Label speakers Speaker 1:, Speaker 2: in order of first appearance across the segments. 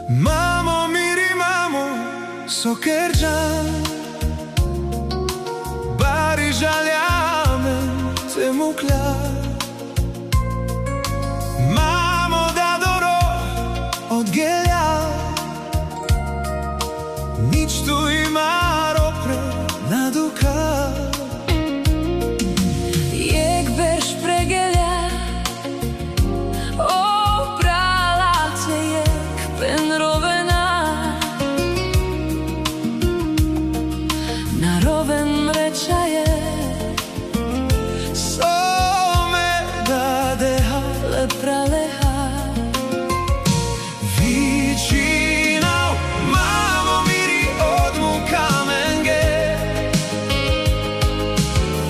Speaker 1: Mamo, miri mamo, sokerjan Bari žaljamen te mukla Mamo, dadoro od gelja Nič tu ima ropre na duka
Speaker 2: Jeg berš pregelja O prala te jek penrovena Na roven mreča je
Speaker 1: Some dadeha
Speaker 2: lepra leha
Speaker 1: Vičinau, mamo, miri od mukamenge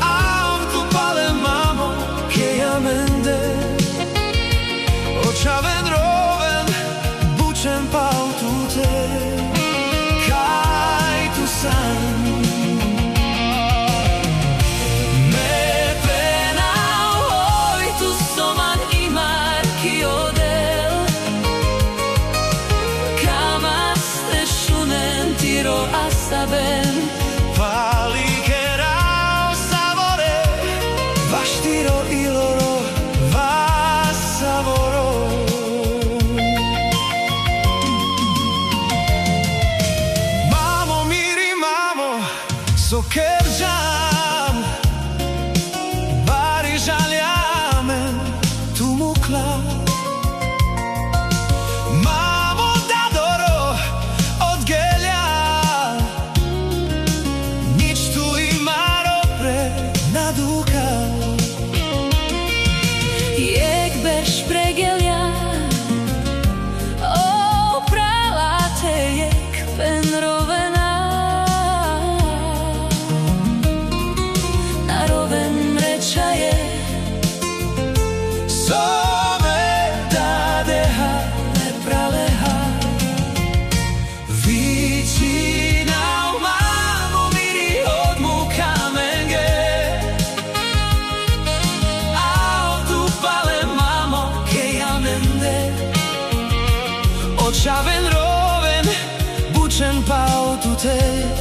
Speaker 1: Autu pale, mamo, kejamende Očaven roven, bučen pa autute Kaj tu sam
Speaker 2: Saben
Speaker 1: Pali kerao savore Vashtiro iloro vasavoro Mamo, miri mamo, sokerjan Bari žaljamen tu mukla Mamo, dadoro od gelja
Speaker 2: Jeg berš pregelja O prala te jek penrovena Na roven mreča je
Speaker 1: Some dadeha lepra leha Vičinau, mamo, miri od mukamenge Autu pale, mamo, kejamende Očaven roven, bučen pa autute